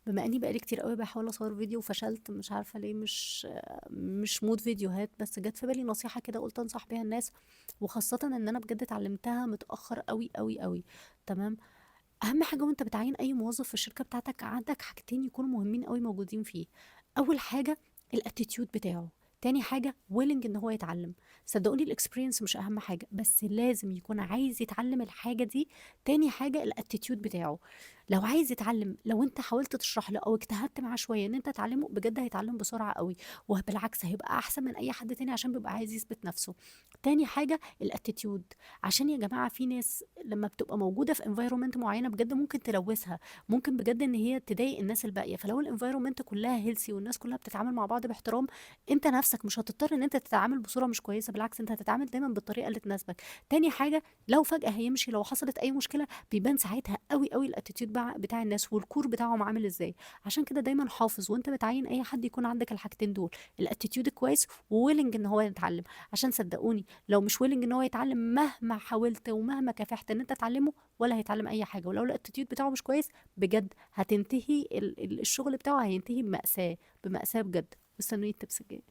بما اني بقالي كتير قوي بحاول اصور فيديو وفشلت، مش عارفه ليه، مش مود فيديوهات، بس جت في بالي نصيحه كده قلت انصح بيها الناس، وخاصه ان انا بجد اتعلمتها متاخر قوي قوي قوي. تمام. اهم حاجه وانت بتعين اي موظف في الشركه بتاعتك، عندك حاجتين يكونوا مهمين قوي موجودين فيه. اول حاجه الاتيتيود بتاعه. تاني حاجه ويلنج ان هو يتعلم. صدقوني الاكسبيرينس مش اهم حاجه، بس لازم يكون عايز يتعلم الحاجه دي. تاني حاجه الاتيتيود بتاعه. لو عايز يتعلم، لو انت حاولت تشرح له او اجتهدت معاه شويه ان انت تعلمه، بجد هيتعلم بسرعه قوي. وبالعكس هيبقى احسن من اي حد تاني عشان بيبقى عايز يثبت نفسه. تاني حاجه الاتيتيود. عشان يا جماعه في ناس لما بتبقى موجوده في انفايرومنت معينه بجد ممكن تلوثها، ممكن بجد ان هي تضايق الناس الباقيه. فلو الانفايرومنت كلها هيلسي والناس كلها بتتعامل مع بعض باحترام، انت نفسك مش هتضطر ان انت تتعامل بصوره مش كويسه، بالعكس انت هتتعامل دايما بالطريقه اللي تناسبك. تاني حاجه لو فجاه هيمشي، لو حصلت اي مشكله بيبان ساعتها قوي قوي الاتيتيود بتاع الناس والكور بتاعهم عامل ازاي. عشان كده دايما حافظ وانت بتعين اي حد يكون عندك الحاجتين دول، الاتيتيود كويس وويلنج ان هو يتعلم. عشان صدقوني لو مش ويلنج ان هو يتعلم مهما حاولت ومهما كافحت ان انت تعلمه، ولا هيتعلم اي حاجه. ولو الاتيتيود بتاعه مش كويس بجد هتنتهي الشغل بتاعه هينتهي بمأساة بمأساة بجد. مستنيين التبس الجاي.